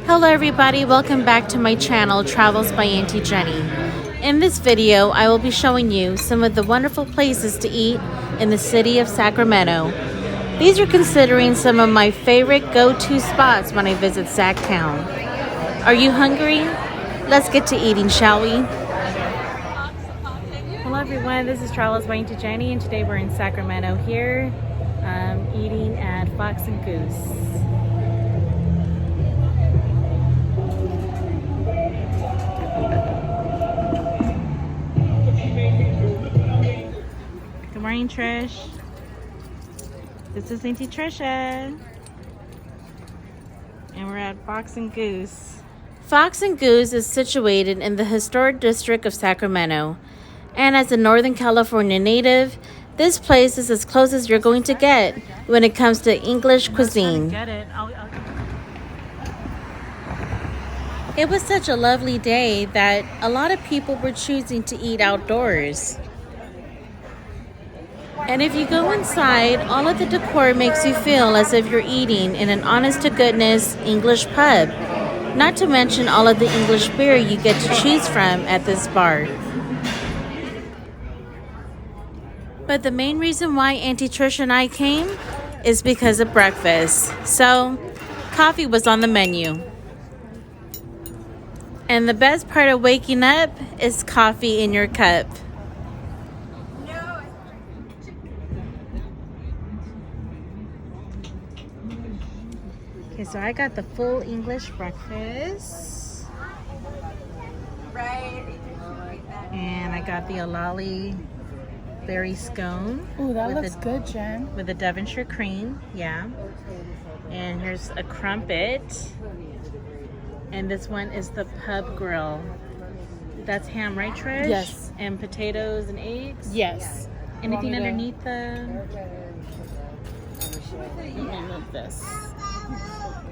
Hello everybody, welcome back to my channel, Travels by Auntie Jennie. In this video, I will be showing you some of the wonderful places to eat in the city of Sacramento. These are considering some of my favorite go-to spots when I visit Sac-Town. Are you hungry? Let's get to eating, shall we? Hello everyone, this is Travels by Auntie Jennie, and today we're in Sacramento here, eating at Fox and Goose. Good morning, Trish. This is Auntie Trisha. And we're at Fox and Goose. Fox and Goose is situated in the historic district of Sacramento. And as a Northern California native, this place is as close as you're going to get when it comes to English cuisine. It was such a lovely day that a lot of people were choosing to eat outdoors. And if you go inside, all of the decor makes you feel as if you're eating in an honest-to-goodness English pub. Not to mention all of the English beer you get to choose from at this bar. But the main reason why Auntie Trish and I came is because of breakfast. So, coffee was on the menu. And the best part of waking up is coffee in your cup. Okay, so I got the full English breakfast. And I got the Alali berry scone. Ooh, that looks good, Jen. With the Devonshire cream, yeah. And here's a crumpet. And this one is the pub grill. That's ham, right, Trish? Yes. And potatoes and eggs? Yes. Anything underneath the... I love this.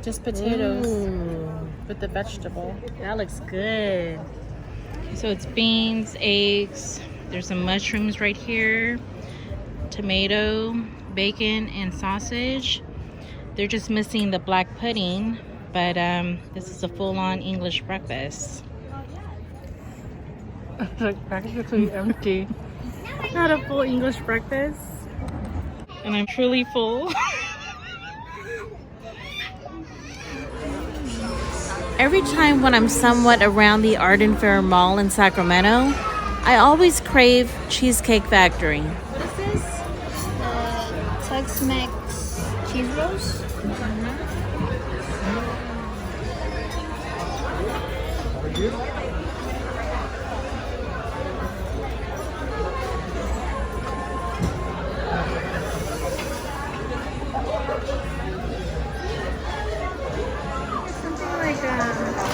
Just potatoes. Ooh. With the vegetable. That looks good. So it's beans, eggs, there's some mushrooms right here, tomato, bacon, and sausage. They're just missing the black pudding, but this is a full-on English breakfast. It's like practically empty. Not a full English breakfast. And I'm truly full. Every time when I'm somewhat around the Arden Fair Mall in Sacramento, I always crave Cheesecake Factory. What is this? Tex-Mex cheese rolls?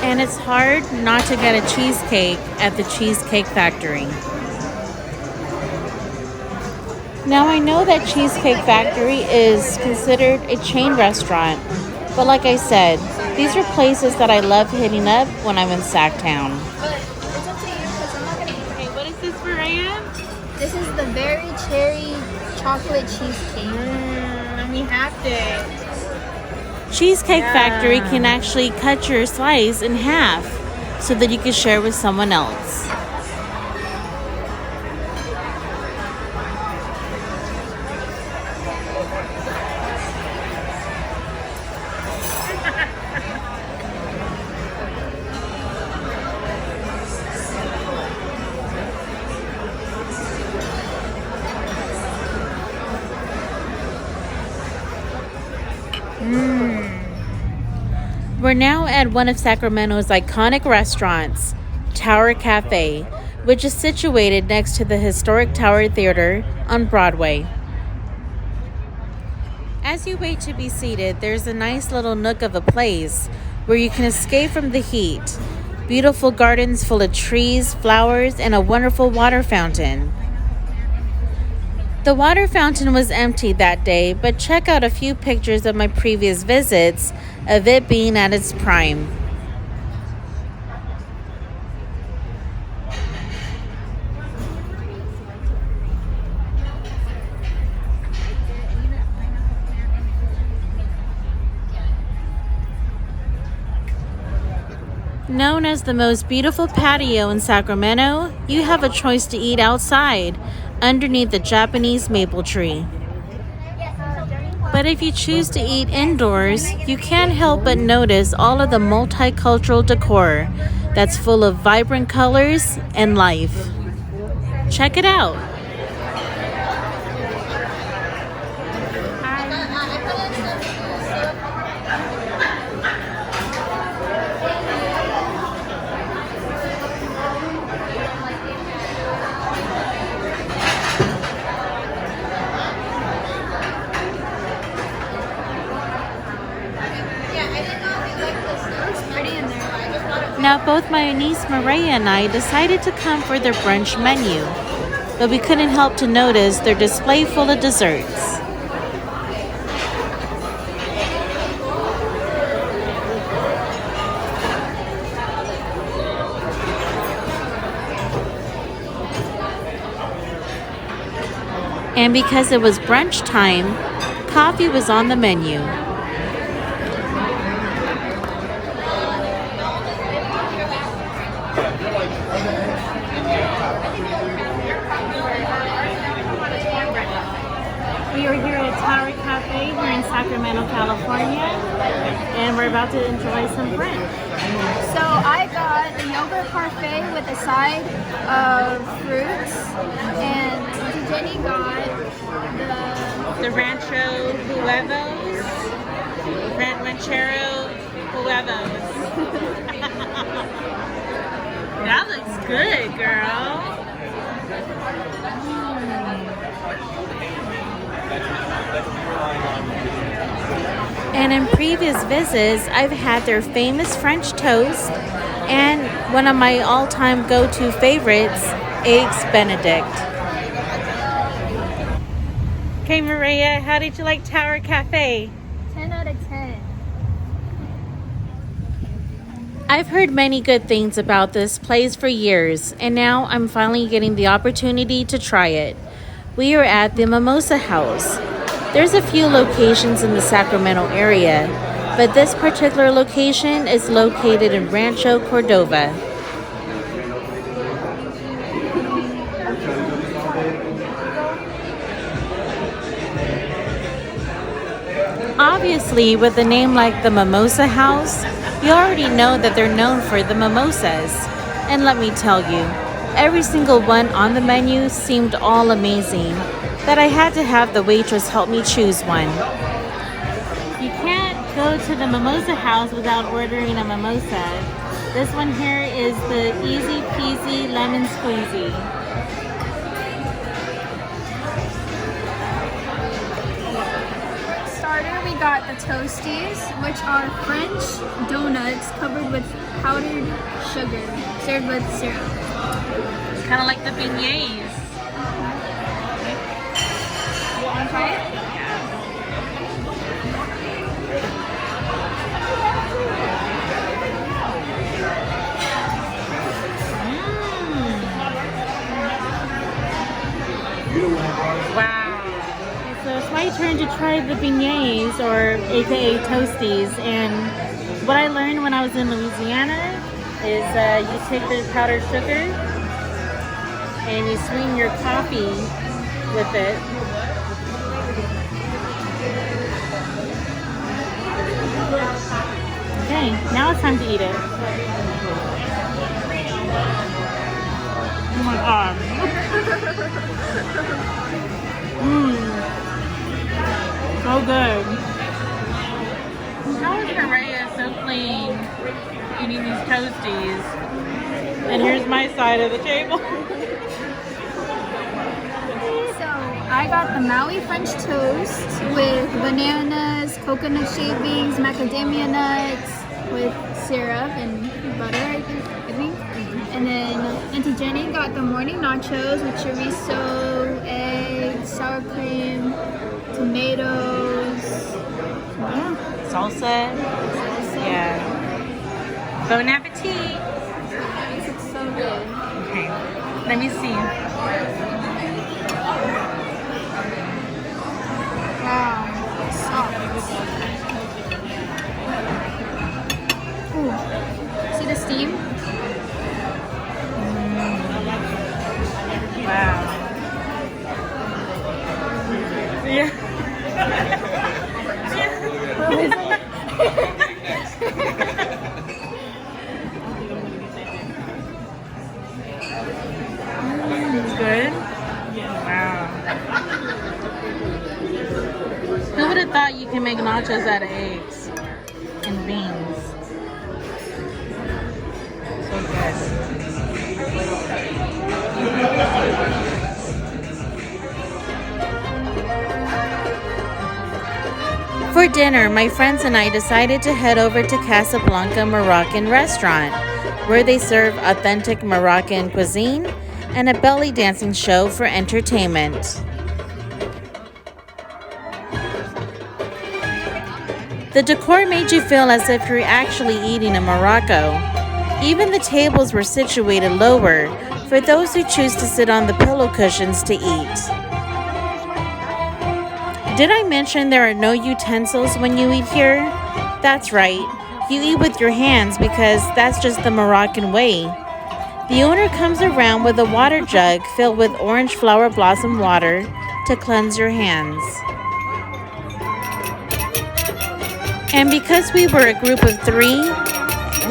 And it's hard not to get a cheesecake at the Cheesecake Factory. Now I know that Cheesecake Factory is considered a chain restaurant, but like I said, these are places that I love hitting up when I'm in Sac-Town. But it's up to you because I'm not going to eat it. Okay, what is this for, Ryan? This is the berry cherry chocolate cheesecake. And we have to. Cheesecake Factory can actually cut your slice in half so that you can share with someone else. We're now at one of Sacramento's iconic restaurants, Tower Cafe, which is situated next to the historic Tower Theater on Broadway. As you wait to be seated, there's a nice little nook of a place where you can escape from the heat. Beautiful gardens full of trees, flowers, and a wonderful water fountain. The water fountain was empty that day, but check out a few pictures of my previous visits of it being at its prime. Known as the most beautiful patio in Sacramento, you have a choice to eat outside, underneath the Japanese maple tree. But if you choose to eat indoors, you can't help but notice all of the multicultural decor that's full of vibrant colors and life. Check it out. Now, both my niece Maria and I decided to come for their brunch menu, but we couldn't help to notice their display full of desserts. And because it was brunch time, coffee was on the menu. We are here at Tower Cafe here in Sacramento, California, and we're about to enjoy some brunch. So I got the yogurt parfait with a side of fruits, and Jennie got The Ranchero Huevos. That looks good, girl. And in previous visits, I've had their famous French toast and one of my all-time go-to favorites, Eggs Benedict. Okay, Maria, how did you like Tower Cafe? 10 out of 10. I've heard many good things about this place for years, and now I'm finally getting the opportunity to try it. We are at the Mimosa House. There's a few locations in the Sacramento area, but this particular location is located in Rancho Cordova. Obviously, with a name like the Mimosa House, you already know that they're known for the mimosas. And let me tell you, every single one on the menu seemed all amazing, that I had to have the waitress help me choose one. You can't go to the Mimosa House without ordering a mimosa. This one here is the Easy Peasy Lemon Squeezy. Starter, we got the Toasties, which are French donuts covered with powdered sugar, served with syrup. It's kind of like the beignets. You want to try it? Wow. So it's my turn to try the beignets, or aka Toasties. And what I learned when I was in Louisiana is you take the powdered sugar and you sweeten your coffee with it. Okay, now it's time to eat it. Oh my god. So good. How is Maria so clean eating these Toasties? And here's my side of the table. So I got the Maui French toast with bananas, coconut shavings, macadamia nuts with syrup and butter, I think. And then Auntie Jennie got the morning nachos with chorizo, eggs, sour cream, tomatoes, Salsa. Yeah. Bon appetit. This looks so good. Okay. Let me see. Wow, soft. Ooh. See the steam. Wow. Yeah. It's good. Wow. Who would have thought you can make nachos out of eggs and beans? So For dinner, my friends and I decided to head over to Casablanca Moroccan restaurant, where they serve authentic Moroccan cuisine and a belly dancing show for entertainment. The decor made you feel as if you're actually eating in Morocco. Even the tables were situated lower for those who choose to sit on the pillow cushions to eat. Did I mention there are no utensils when you eat here? That's right, you eat with your hands because that's just the Moroccan way. The owner comes around with a water jug filled with orange flower blossom water to cleanse your hands. And because we were a group of 3,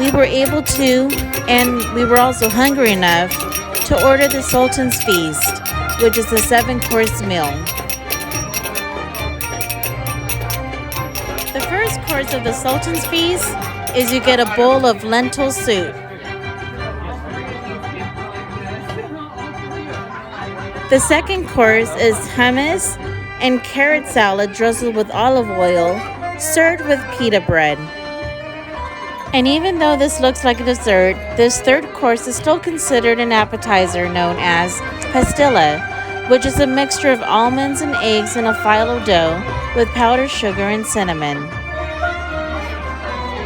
we were able to, and we were also hungry enough, to order the Sultan's Feast, which is a 7-course meal. The first course of the Sultan's Feast is you get a bowl of lentil soup. The second course is hummus and carrot salad drizzled with olive oil, served with pita bread. And even though this looks like a dessert, this third course is still considered an appetizer known as pastilla, which is a mixture of almonds and eggs in a phyllo dough with powdered sugar and cinnamon.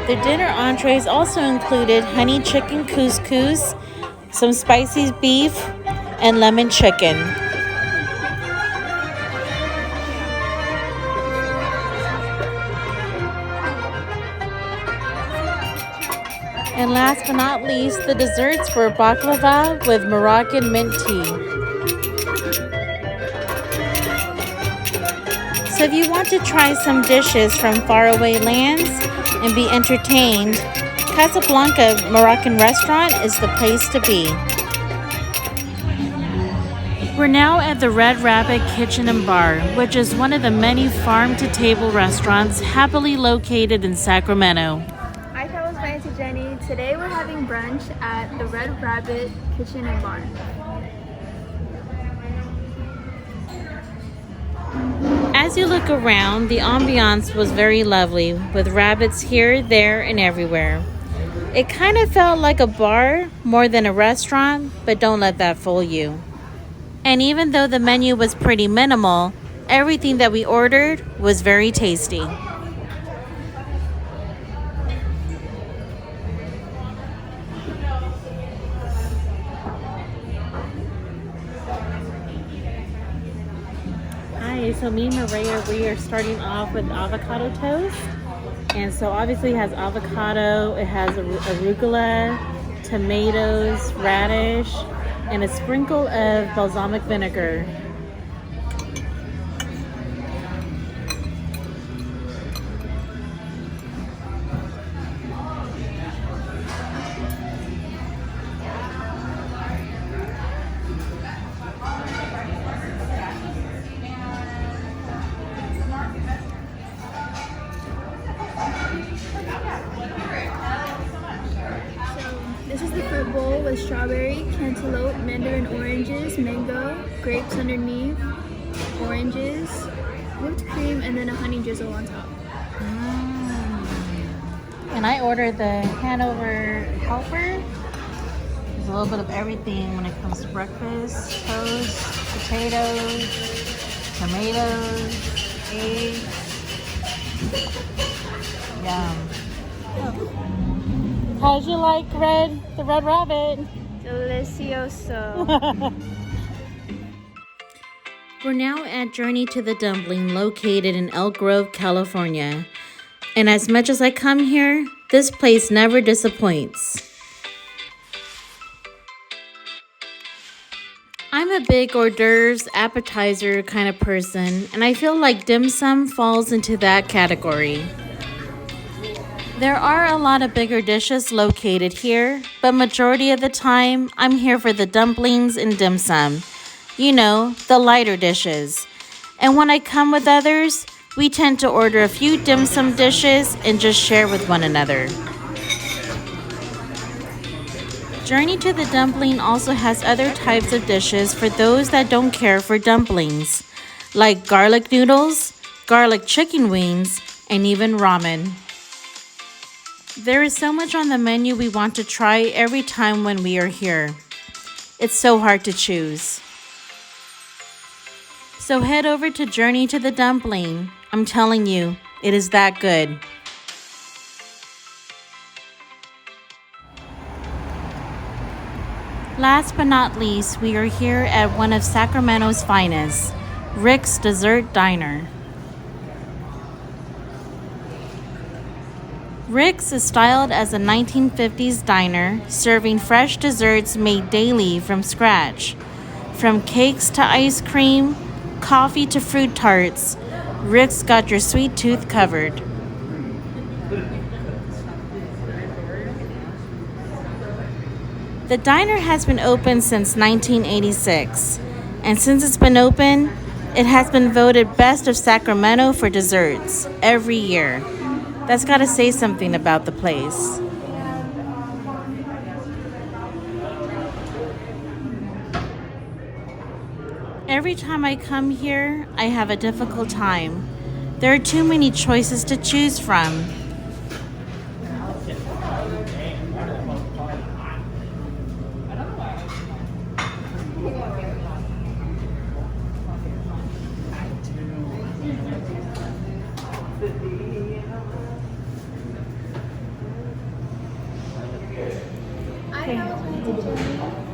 The dinner entrees also included honey chicken couscous, some spicy beef, and lemon chicken. And last but not least, the desserts were baklava with Moroccan mint tea. So if you want to try some dishes from faraway lands and be entertained, Casablanca Moroccan restaurant is the place to be. We're now at the Red Rabbit Kitchen and Bar, which is one of the many farm-to-table restaurants happily located in Sacramento. Hi, fellows, my Auntie Jennie. Today we're having brunch at the Red Rabbit Kitchen and Bar. As you look around, the ambiance was very lovely, with rabbits here, there, and everywhere. It kind of felt like a bar more than a restaurant, but don't let that fool you. And even though the menu was pretty minimal, everything that we ordered was very tasty. Hi, so me and Maria, we are starting off with avocado toast. And so obviously it has avocado, it has arugula, tomatoes, radish, and a sprinkle of balsamic vinegar. This is the fruit bowl with strawberry, cantaloupe, mandarin oranges, mango, grapes underneath, oranges, whipped cream, and then a honey drizzle on top. And I ordered the Hanover helper. There's a little bit of everything when it comes to breakfast: toast, potatoes, tomatoes, eggs. Yum. How'd you like the Red Rabbit? Delicioso. We're now at Journey to the Dumpling, located in Elk Grove, California. And as much as I come here, this place never disappoints. a big hors d'oeuvres appetizer kind of person, and I feel like dim sum falls into that category. There are a lot of bigger dishes located here, but majority of the time, I'm here for the dumplings and dim sum. You know, the lighter dishes. And when I come with others, we tend to order a few dim sum dishes and just share with one another. Journey to the Dumpling also has other types of dishes for those that don't care for dumplings, like garlic noodles, garlic chicken wings, and even ramen. There is so much on the menu we want to try every time when we are here. It's so hard to choose. So head over to Journey to the Dumpling. I'm telling you, it is that good. Last but not least, we are here at one of Sacramento's finest, Rick's Dessert Diner. Rick's is styled as a 1950s diner, serving fresh desserts made daily from scratch. From cakes to ice cream, coffee to fruit tarts, Rick's got your sweet tooth covered. The diner has been open since 1986, and since it's been open, it has been voted Best of Sacramento for desserts every year. That's got to say something about the place. Every time I come here, I have a difficult time. There are too many choices to choose from.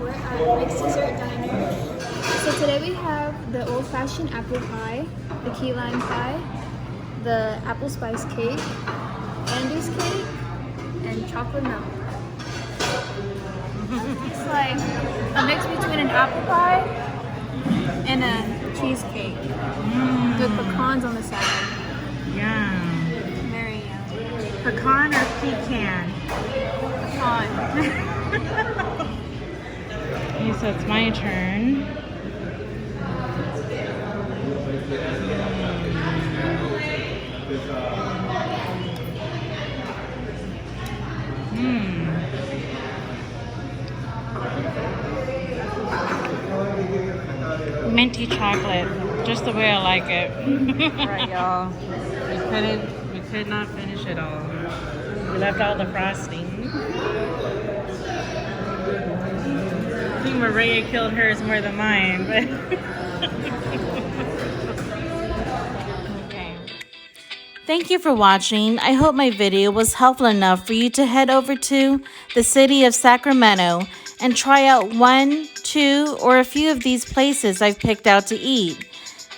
We're at Rick's Dessert Diner. So today we have the old-fashioned apple pie, the key lime pie, the apple spice cake, Andes cake, and chocolate milk. It's like a mix between an apple pie and a cheesecake with pecans on the side. Yum. Very yum. Pecan or pecan? Pecan. Okay, so it's my turn. Minty chocolate, just the way I like it. Right, y'all. We could not finish it all. We left all the frosting. I think Maria killed hers more than mine, but okay. Thank you for watching. I hope my video was helpful enough for you to head over to the city of Sacramento and try out 1, 2, or a few of these places I've picked out to eat.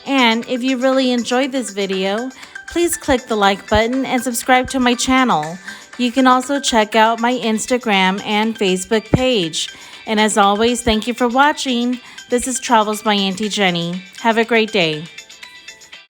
And if you really enjoyed this video, please click the like button and subscribe to my channel. You can also check out my Instagram and Facebook page. And as always, thank you for watching. This is Travels by Auntie Jennie. Have a great day.